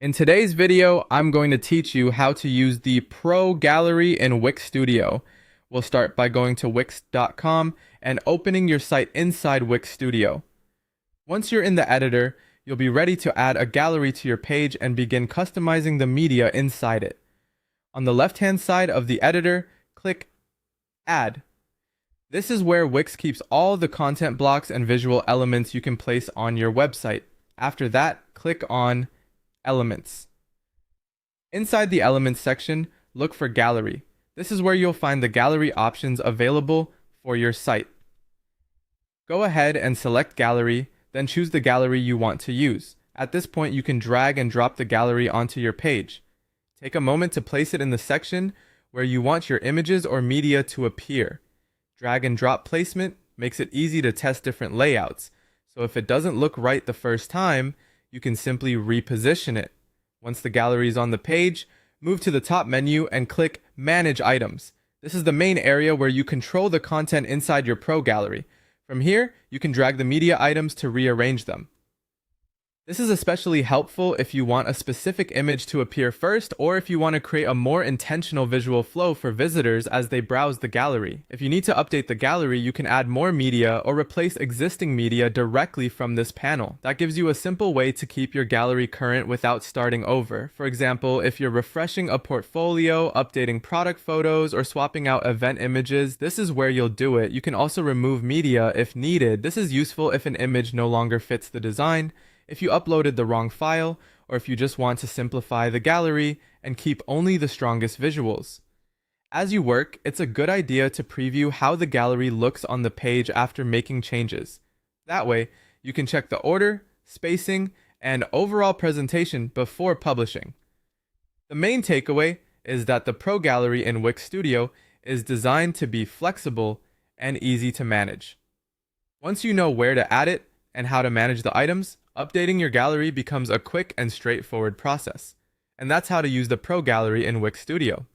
In today's video, I'm going to teach you how to use the Pro Gallery in Wix Studio. We'll start by going to wix.com and opening your site inside Wix Studio. Once you're in the editor, you'll be ready to add a gallery to your page and begin customizing the media inside it. On the left-hand side of the editor, click Add. This is where Wix keeps all the content blocks and visual elements you can place on your website. After that, click on Elements. Inside the Elements section, look for Gallery. This is where you'll find the gallery options available for your site. Go ahead and select Gallery, then choose the gallery you want to use. At this point, you can drag and drop the gallery onto your page. Take a moment to place it in the section where you want your images or media to appear. Drag and drop placement makes it easy to test different layouts, so if it doesn't look right the first time, you can simply reposition it. Once the gallery is on the page, move to the top menu and click Manage Items. This is the main area where you control the content inside your Pro Gallery. From here, you can drag the media items to rearrange them. This is especially helpful if you want a specific image to appear first, or if you want to create a more intentional visual flow for visitors as they browse the gallery. If you need to update the gallery, you can add more media or replace existing media directly from this panel. That gives you a simple way to keep your gallery current without starting over. For example, if you're refreshing a portfolio, updating product photos, or swapping out event images, this is where you'll do it. You can also remove media if needed. This is useful if an image no longer fits the design, if you uploaded the wrong file, or if you just want to simplify the gallery and keep only the strongest visuals. As you work, it's a good idea to preview how the gallery looks on the page after making changes. That way, you can check the order, spacing, and overall presentation before publishing. The main takeaway is that the Pro Gallery in Wix Studio is designed to be flexible and easy to manage. Once you know where to add it and how to manage the items, updating your gallery becomes a quick and straightforward process. And that's how to use the Pro Gallery in Wix Studio.